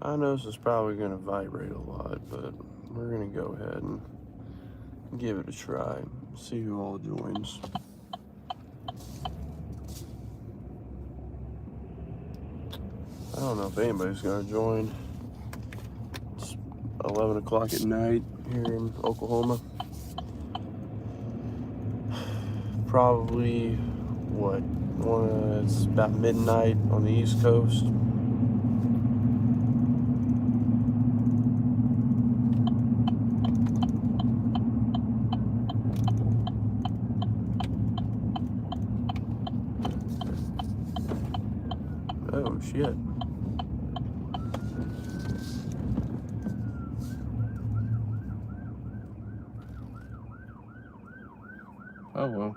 I know this is probably going to vibrate a lot, but we're going to go ahead and give it a try. See who all joins. I don't know if anybody's going to join. It's 11 o'clock at night here in Oklahoma. Probably, what, it's about midnight on the East Coast. Oh, shit. Oh, well.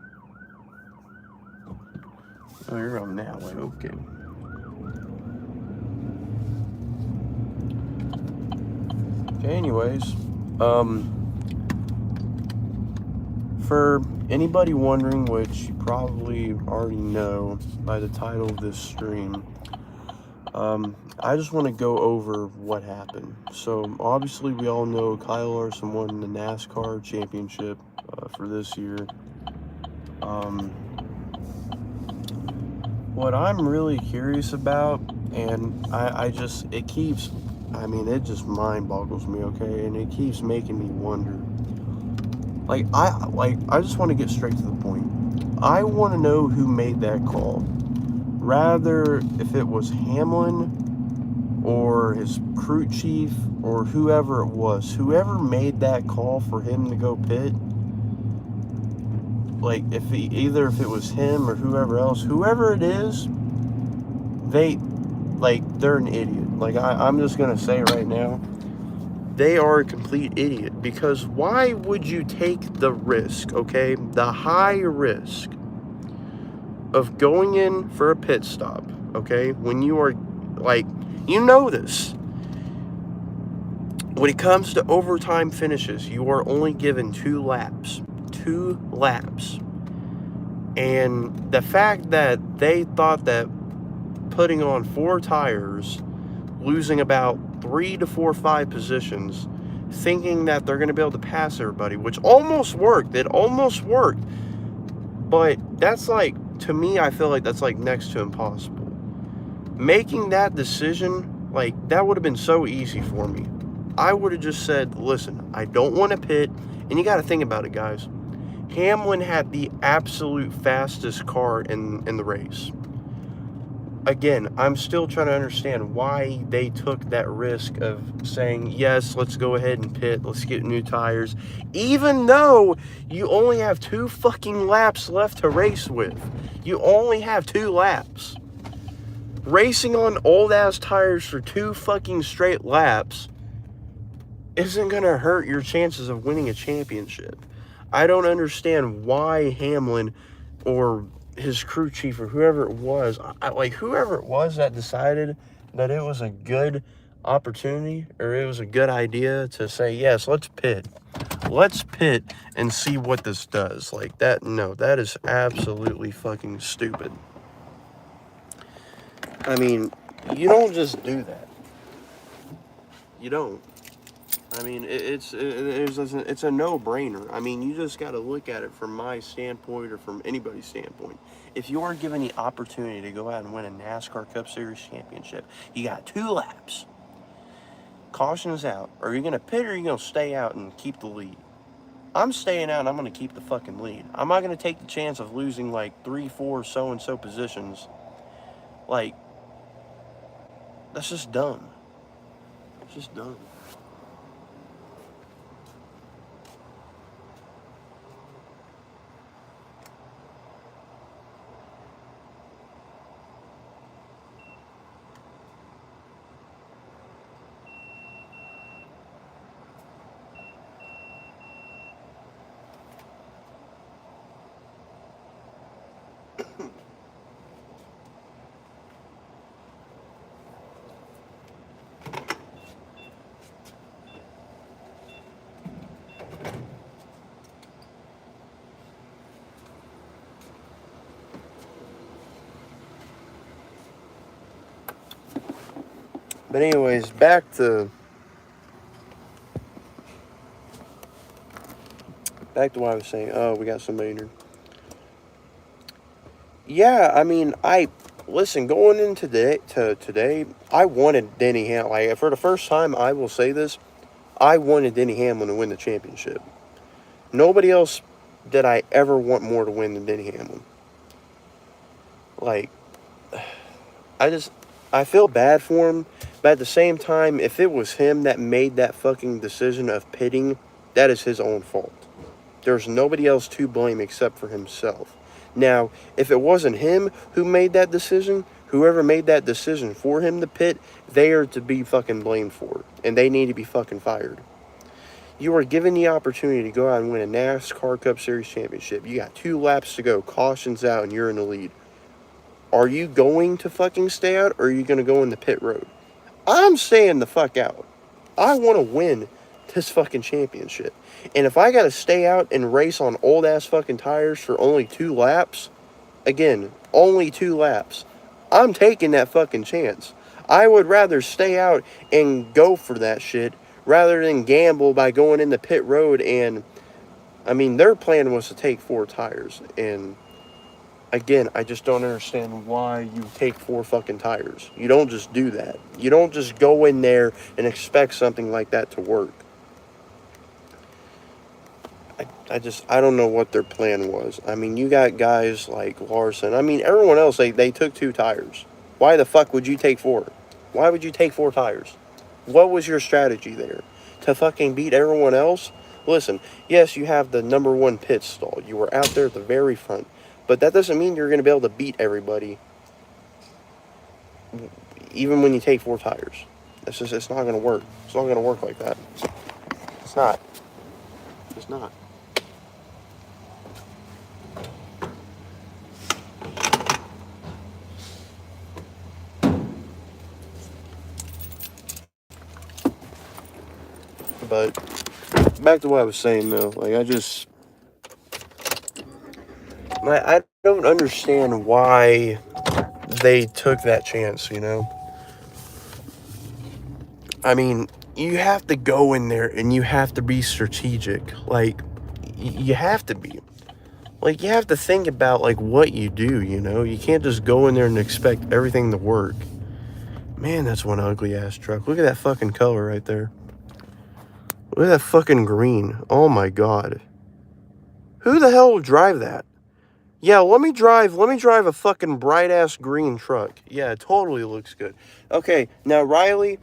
Oh, you're on that way. Okay. Okay, anyways. For anybody wondering, which you probably already know by the title of this stream, I just want to go over what happened. So, obviously, we all know Kyle Larson won the NASCAR championship for this year. What I'm really curious about, and it just mind boggles me, okay? And it keeps making me wonder. I just want to get straight to the point. I want to know who made that call. Rather, if it was Hamlin or his crew chief or whoever it was, whoever made that call for him to go pit, like if it was him or whoever else, whoever it is, they're an idiot. Like I'm just gonna say right now, they are a complete idiot, because why would you take the risk, okay? The high risk of going in for a pit stop, okay? When you are, this. When it comes to overtime finishes, you are only given 2 laps. 2 laps. And the fact that they thought that putting on 4 tires, losing about 3 to 4, 5 positions, thinking that they're going to be able to pass everybody, which almost worked. It almost worked. But that's to me, I feel like that's next to impossible. Making that decision, that would have been so easy for me. I would have just said, listen, I don't want to pit. And you got to think about it, guys. Hamlin had the absolute fastest car in the race. Again, I'm still trying to understand why they took that risk of saying, yes, let's go ahead and pit, let's get new tires, even though you only have 2 fucking laps left to race with. You only have 2 laps. Racing on old-ass tires for 2 fucking straight laps isn't going to hurt your chances of winning a championship. I don't understand why Hamlin or his crew chief or whoever it was, whoever it was that decided that it was a good opportunity or it was a good idea to say, yes, let's pit. Let's pit and see what this does. That is absolutely fucking stupid. I mean, you don't just do that. You don't. I mean, it's a no-brainer. I mean, you just got to look at it from my standpoint or from anybody's standpoint. If you are given the opportunity to go out and win a NASCAR Cup Series championship, you got 2 laps. Caution is out. Are you going to pit or are you going to stay out and keep the lead? I'm staying out and I'm going to keep the fucking lead. I'm not going to take the chance of losing 3, 4 so-and-so positions. That's just dumb. It's just dumb. But anyways, back to what I was saying. Oh, we got somebody here. Yeah, I mean, listen, going into today, I wanted Denny Hamlin. Like, for the first time, I will say this, I wanted Denny Hamlin to win the championship. Nobody else did I ever want more to win than Denny Hamlin. Like, I feel bad for him, but at the same time, if it was him that made that fucking decision of pitting, that is his own fault. There's nobody else to blame except for himself. Now, if it wasn't him who made that decision, whoever made that decision for him to pit, they are to be fucking blamed for it. And they need to be fucking fired. You are given the opportunity to go out and win a NASCAR Cup Series championship. You got 2 laps to go, caution's out, and you're in the lead. Are you going to fucking stay out, or are you going to go in the pit road? I'm staying the fuck out. I want to win this fucking championship. And if I got to stay out and race on old-ass fucking tires for only 2 laps, again, only 2 laps, I'm taking that fucking chance. I would rather stay out and go for that shit rather than gamble by going in the pit road. And, I mean, their plan was to take 4 tires. And, again, I just don't understand why you take 4 fucking tires. You don't just do that. You don't just go in there and expect something like that to work. I don't know what their plan was. I mean, you got guys like Larson. I mean, everyone else, they took 2 tires. Why the fuck would you take 4? Why would you take 4 tires? What was your strategy there? To fucking beat everyone else? Listen, yes, you have the number 1 pit stall. You were out there at the very front. But that doesn't mean you're going to be able to beat everybody, even when you take 4 tires. It's not going to work. It's not going to work like that. It's not. It's not. But back to what I was saying, though. Like, I don't understand why they took that chance, you know? I mean, you have to go in there and you have to be strategic. Like, you have to be. Like, you have to think about, like, what you do, you know? You can't just go in there and expect everything to work. Man, that's one ugly-ass truck. Look at that fucking color right there. Look at that fucking green. Oh, my God. Who the hell would drive that? Yeah, let me drive a fucking bright-ass green truck. Yeah, it totally looks good. Okay, now, Riley,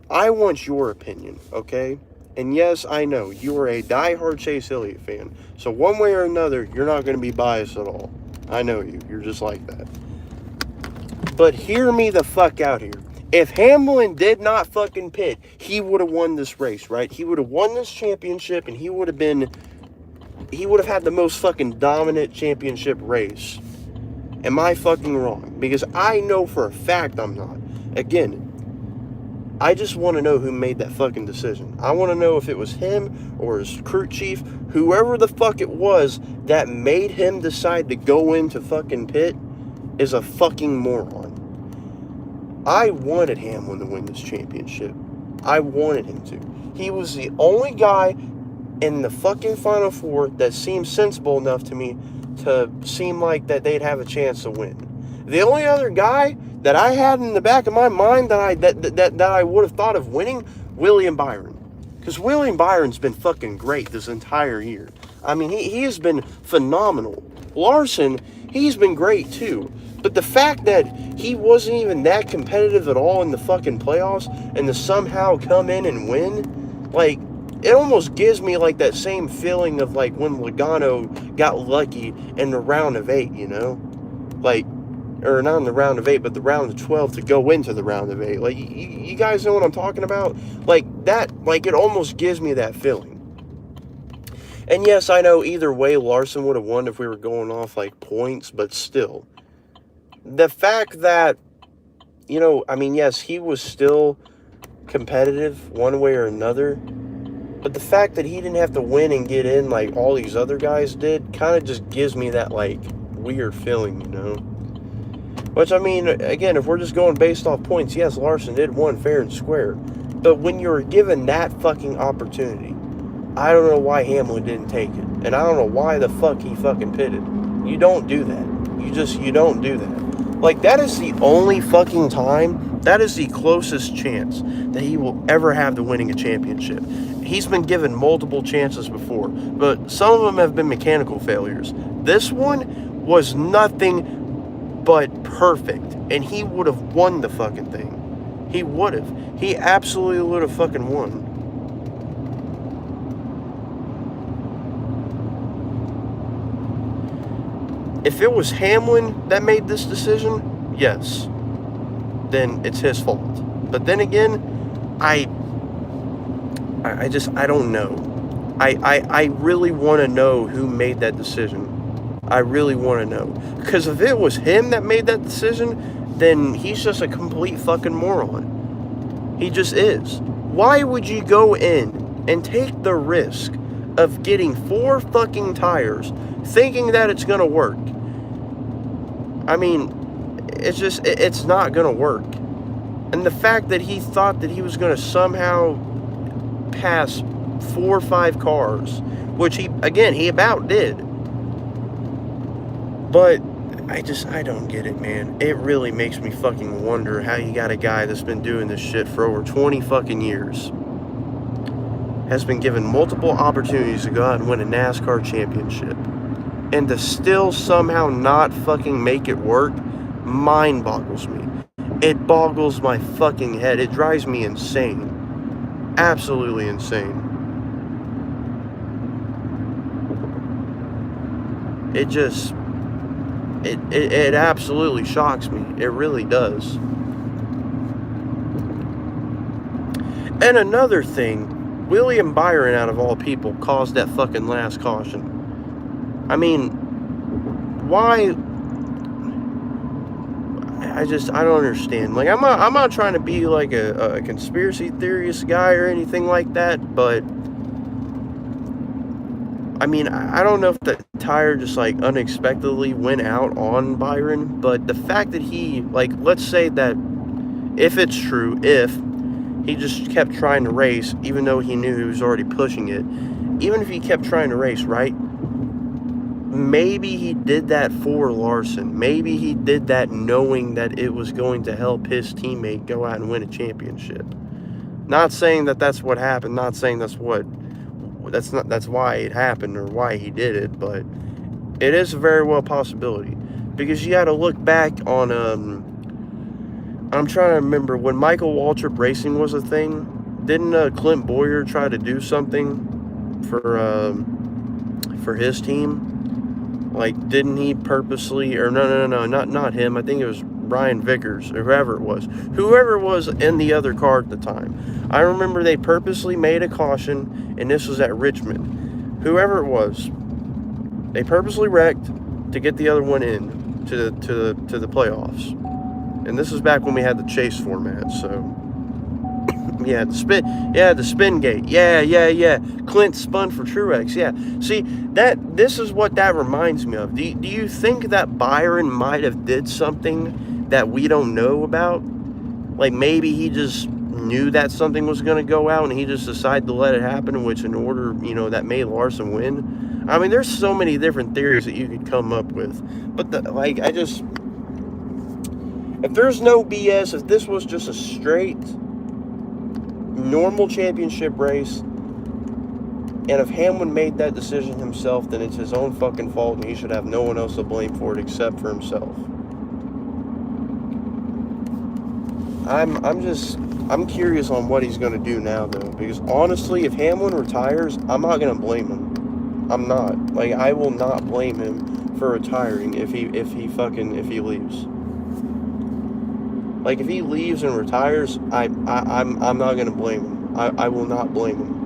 I want your opinion, okay? And yes, I know, you are a diehard Chase Elliott fan. So one way or another, you're not going to be biased at all. I know you. You're just like that. But hear me the fuck out here. If Hamlin did not fucking pit, he would have won this race, right? He would have won this championship, and he would have had the most fucking dominant championship race. Am I fucking wrong? Because I know for a fact I'm not. Again, I just want to know who made that fucking decision. I want to know if it was him or his crew chief, whoever the fuck it was that made him decide to go into fucking pit is a fucking moron. I wanted Hamlin to win this championship. I wanted him to. He was the only guy in the fucking Final 4 that seemed sensible enough to me to seem like that they'd have a chance to win. The only other guy that I had in the back of my mind that I would have thought of winning, William Byron. Because William Byron's been fucking great this entire year. I mean, he has been phenomenal. Larson, he's been great too. But the fact that he wasn't even that competitive at all in the fucking playoffs and to somehow come in and win, like, it almost gives me like that same feeling of like when Logano got lucky in the round of 8, you know? Like, or not in the round of 8, but the round of 12 to go into the round of 8. Like, you guys know what I'm talking about? Like, that, like, it almost gives me that feeling. And yes, I know either way Larson would have won if we were going off, like, points, but still. The fact that, you know, I mean, yes, he was still competitive one way or another, but the fact that he didn't have to win and get in like all these other guys did kind of just gives me that, like, weird feeling, you know? Which, I mean, again, if we're just going based off points, yes, Larson did win fair and square. But when you're given that fucking opportunity, I don't know why Hamlin didn't take it. And I don't know why the fuck he fucking pitted. You don't do that. You don't do that. Like, that is the only fucking time, that is the closest chance that he will ever have to winning a championship. He's been given multiple chances before, but some of them have been mechanical failures. This one was nothing but perfect, and he would have won the fucking thing. He would have. He absolutely would have fucking won. If it was Hamlin that made this decision, yes, then it's his fault. But then again, I don't know. I really want to know who made that decision. I really want to know. Because if it was him that made that decision, then he's just a complete fucking moron. He just is. Why would you go in and take the risk of getting 4 fucking tires thinking that it's going to work? I mean, it's not going to work. And the fact that he thought that he was going to somehow pass 4 or 5 cars, which he about did. But I don't get it, man. It really makes me fucking wonder how you got a guy that's been doing this shit for over 20 fucking years, has been given multiple opportunities to go out and win a NASCAR championship, and to still somehow not fucking make it work, mind boggles me. It boggles my fucking head. It drives me insane. Absolutely insane. It absolutely shocks me. It really does. And another thing, William Byron, out of all people, caused that fucking last caution. I mean, why? I don't understand. Like, I'm not trying to be like a conspiracy theorist guy or anything like that, but I mean, I don't know if the tire just like unexpectedly went out on Byron, but the fact that he, like, let's say that if it's true, if he just kept trying to race, even though he knew he was already pushing it, even if he kept trying to race, right? Maybe he did that for Larson. Maybe he did that knowing that it was going to help his teammate go out and win a championship. Not saying that that's what happened, not saying that's why it happened or why he did it, but it is a very well possibility. Because you got to look back on, I'm trying to remember, when Michael Waltrip Racing was a thing, didn't Clint Boyer try to do something for his team? Like, didn't he purposely, or no, not him, I think it was Brian Vickers, or whoever it was in the other car at the time. I remember they purposely made a caution, and this was at Richmond. Whoever it was, they purposely wrecked to get the other one in to the playoffs. And this was back when we had the chase format, so yeah, the spin gate. Yeah. Clint spun for Truex. Yeah. See, this is what that reminds me of. Do you think that Byron might have did something that we don't know about? Like, maybe he just knew that something was going to go out and he just decided to let it happen, which in order, that made Larson win. I mean, there's so many different theories that you could come up with. But if there's no BS, if this was just a straight normal championship race, and if Hamlin made that decision himself, then it's his own fucking fault, and he should have no one else to blame for it except for himself. I'm curious on what he's going to do now, though, because honestly, if Hamlin retires, I'm not going to blame him. I'm not. Like, I will not blame him for retiring if he leaves. Like, if he leaves and retires, I'm not going to blame him. I will not blame him.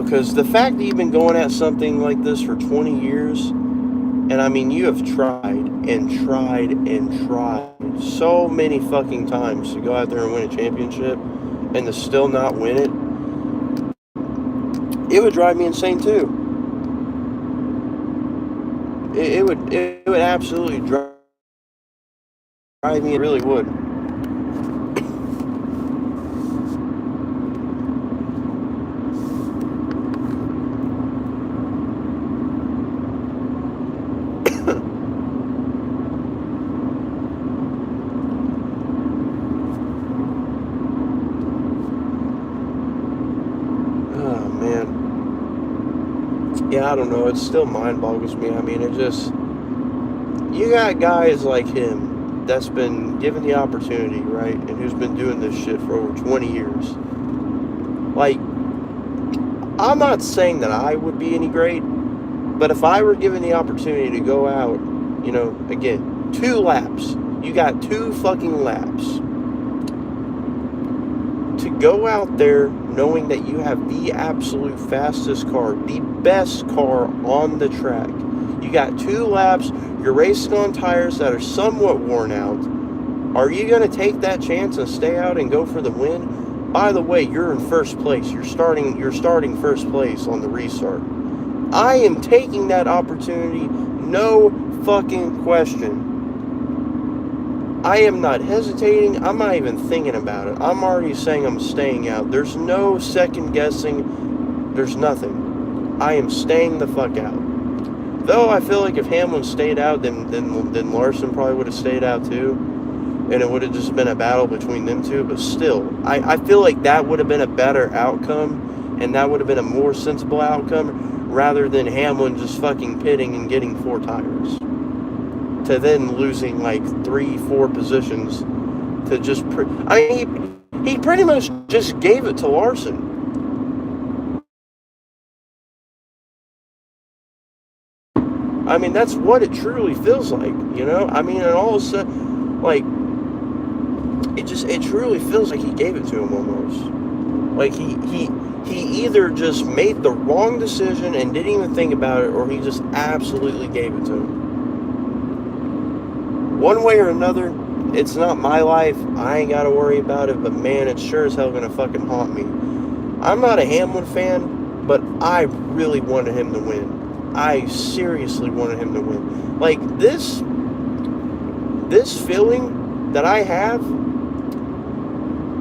Because the fact that you've been going at something like this for 20 years, and I mean, you have tried so many fucking times to go out there and win a championship, and to still not win it would drive me insane too. It would absolutely drive me. It really would. Oh man. Yeah, I don't know. It still mind boggles me. I mean, it just, you got guys like him that's been given the opportunity, right? And who's been doing this shit for over 20 years. Like, I'm not saying that I would be any great, but if I were given the opportunity to go out, you know, again, 2 laps, you got 2 fucking laps, to go out there knowing that you have the absolute fastest car, the best car on the track. You got 2 laps, you're racing on tires that are somewhat worn out. Are you going to take that chance and stay out and go for the win? By the way, you're in first place. You're starting first place on the restart. I am taking that opportunity, no fucking question. I am not hesitating. I'm not even thinking about it. I'm already saying I'm staying out. There's no second guessing. There's nothing. I am staying the fuck out. Though I feel like if Hamlin stayed out, then Larson probably would have stayed out too. And it would have just been a battle between them two. But still, I feel like that would have been a better outcome. And that would have been a more sensible outcome. Rather than Hamlin just fucking pitting and getting 4 tires. To then losing like 3-4 positions to just he pretty much just gave it to Larson. I mean, that's what it truly feels like, you know? I mean, and all of a sudden, like, it truly feels like he gave it to him almost. Like, he either just made the wrong decision and didn't even think about it, or he just absolutely gave it to him. One way or another, it's not my life. I ain't got to worry about it. But man, it's sure as hell going to fucking haunt me. I'm not a Hamlin fan, but I really wanted him to win. I seriously wanted him to win. Like, this feeling that I have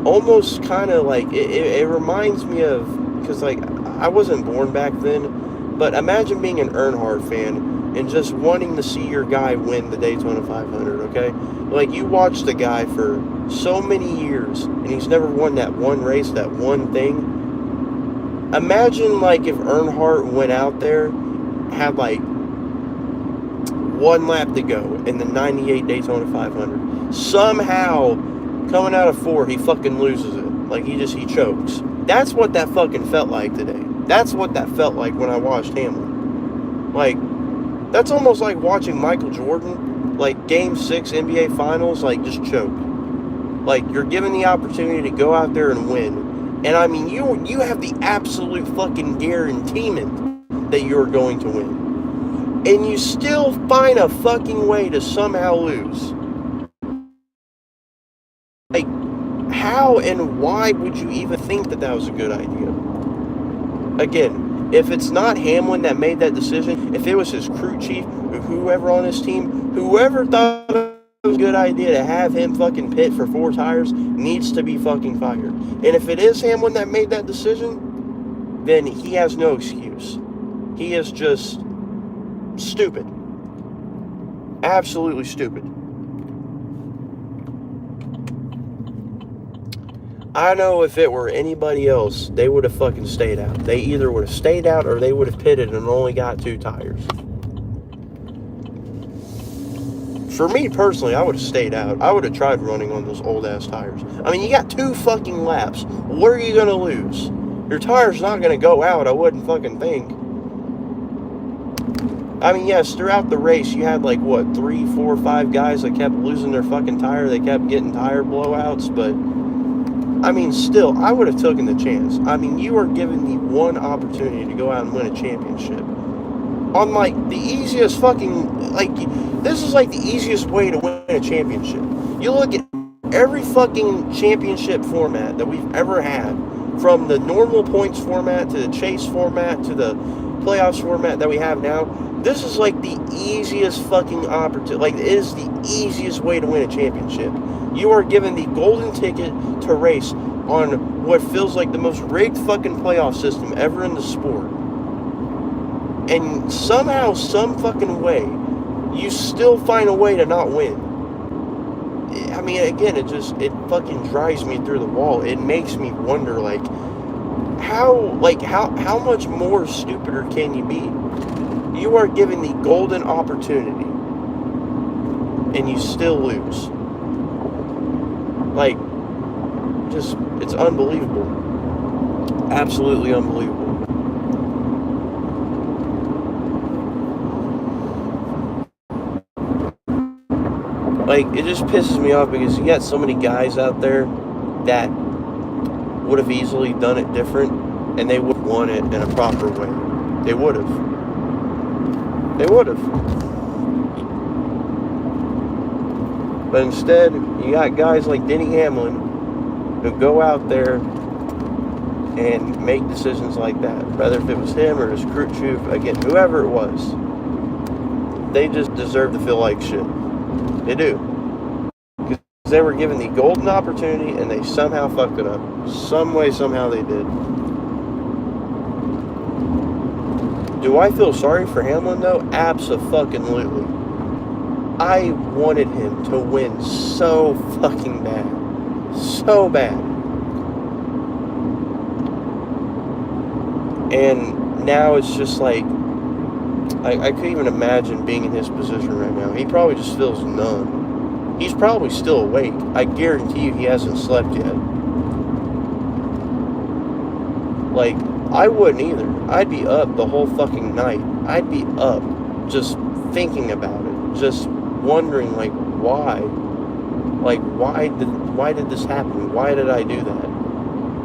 almost kind of like, it reminds me of, because like, I wasn't born back then, but imagine being an Earnhardt fan and just wanting to see your guy win the Daytona 500, okay? Like, you watched the guy for so many years, and he's never won that one race, that one thing. Imagine, like, if Earnhardt went out there, had, like, 1 lap to go in the 98 Daytona 500. Somehow, coming out of 4, he fucking loses it. Like, he chokes. That's what that fucking felt like today. That's what that felt like when I watched Hamlin. Like, that's almost like watching Michael Jordan, like Game 6 NBA Finals, like just choke. Like, you're given the opportunity to go out there and win. And I mean, you have the absolute fucking guarantee-ment that you're going to win. And you still find a fucking way to somehow lose. Like, how and why would you even think that was a good idea? Again, if it's not Hamlin that made that decision, if it was his crew chief, or whoever on his team, whoever thought it was a good idea to have him fucking pit for 4 tires needs to be fucking fired. And if it is Hamlin that made that decision, then he has no excuse. He is just stupid. Absolutely stupid. I know if it were anybody else, they would have fucking stayed out. They either would have stayed out or they would have pitted and only got 2 tires. For me personally, I would have stayed out. I would have tried running on those old-ass tires. I mean, you got 2 fucking laps. What are you going to lose? Your tire's not going to go out, I wouldn't fucking think. I mean, yes, throughout the race, you had like, what, 3, 4, 5 guys that kept losing their fucking tire. They kept getting tire blowouts, but I mean, still, I would have taken the chance. I mean, you are given the one opportunity to go out and win a championship. On, like, the easiest fucking, like, this is, like, the easiest way to win a championship. You look at every fucking championship format that we've ever had, from the normal points format to the chase format to the playoffs format that we have now, this is like the easiest fucking opportunity. Like, it is the easiest way to win a championship. You are given the golden ticket to race on what feels like the most rigged fucking playoff system ever in the sport. And somehow, some fucking way, you still find a way to not win. I mean, again, it fucking drives me through the wall. It makes me wonder, like, how much more stupider can you be? You are given the golden opportunity, and you still lose. Like, just, it's unbelievable. Absolutely unbelievable. Like, it just pisses me off because you got so many guys out there that would have easily done it different, and they would have won it in a proper way. They would have. They would have. But instead, you got guys like Denny Hamlin who go out there and make decisions like that. Whether if it was him or his crew chief, again, whoever it was, they just deserve to feel like shit. They do. Because they were given the golden opportunity and they somehow fucked it up. Some way, somehow they did. Do I feel sorry for Hamlin, though? Abso-fucking-lutely. I wanted him to win so fucking bad. So bad. And now it's just like, I couldn't even imagine being in his position right now. He probably just feels numb. He's probably still awake. I guarantee you he hasn't slept yet. Like, I wouldn't either. I'd be up the whole fucking night. I'd be up just thinking about it. Just wondering, like, why? Like, why did this happen? Why did I do that?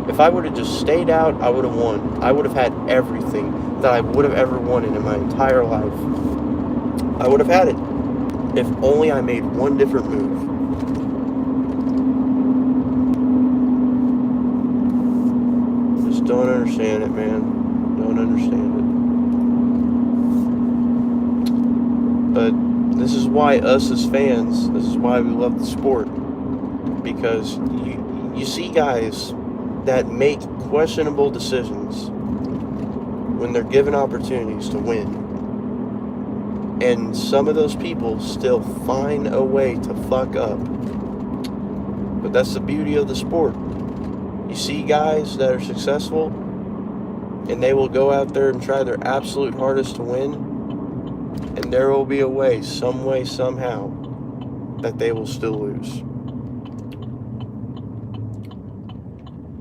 If I would have just stayed out, I would have won. I would have had everything that I would have ever wanted in my entire life. I would have had it. If only I made one different move. Just don't understand it, man. Don't understand it. But this is why us as fans, this is why we love the sport. Because you see guys that make questionable decisions when they're given opportunities to win. And some of those people still find a way to fuck up. But that's the beauty of the sport. You see guys that are successful, and they will go out there and try their absolute hardest to win, and there will be a way, some way, somehow, that they will still lose.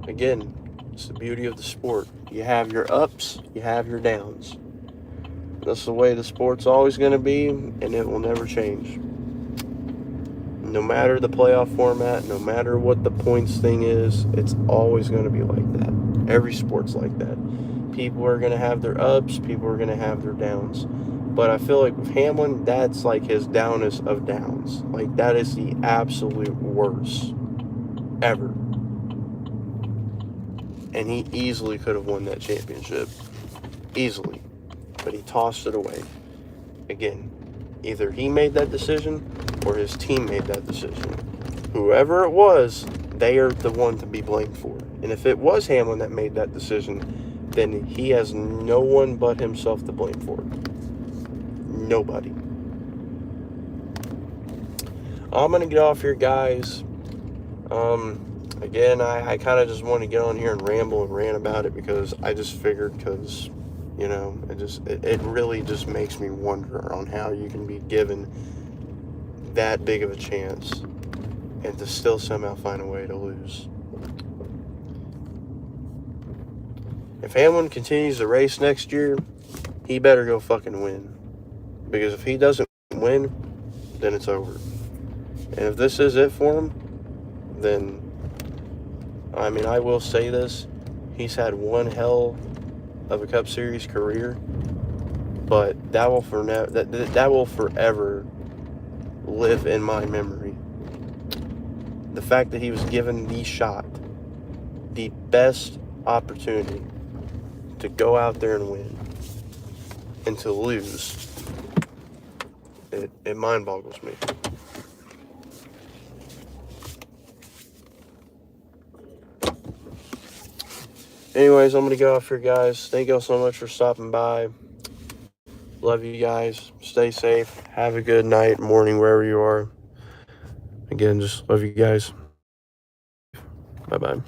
Again, it's the beauty of the sport. You have your ups, you have your downs. That's the way the sport's always going to be, and it will never change. No matter the playoff format, no matter what the points thing is, it's always going to be like that. Every sport's like that. People are going to have their ups, people are going to have their downs. But I feel like with Hamlin, that's like his downest of downs. Like, that is the absolute worst ever. And he easily could have won that championship. Easily. But he tossed it away. Again, either he made that decision or his team made that decision. Whoever it was, they are the one to be blamed for it. And if it was Hamlin that made that decision, then he has no one but himself to blame for it. Nobody. I'm going to get off here, guys. Again, I kind of just want to get on here and ramble and rant about it because I just figured, because, you know, it really just makes me wonder on how you can be given that big of a chance and to still somehow find a way to lose. If Hamlin continues the race next year, he better go fucking win. Because if he doesn't win, then it's over. And if this is it for him, then, I mean, I will say this. He's had one hell of a Cup Series career, but that will forever live in my memory. The fact that he was given the shot, the best opportunity to go out there and win, and to lose. It mind boggles me. Anyways, I'm going to go off here, guys. Thank y'all so much for stopping by. Love you guys. Stay safe. Have a good night, morning, wherever you are. Again, just love you guys. Bye-bye.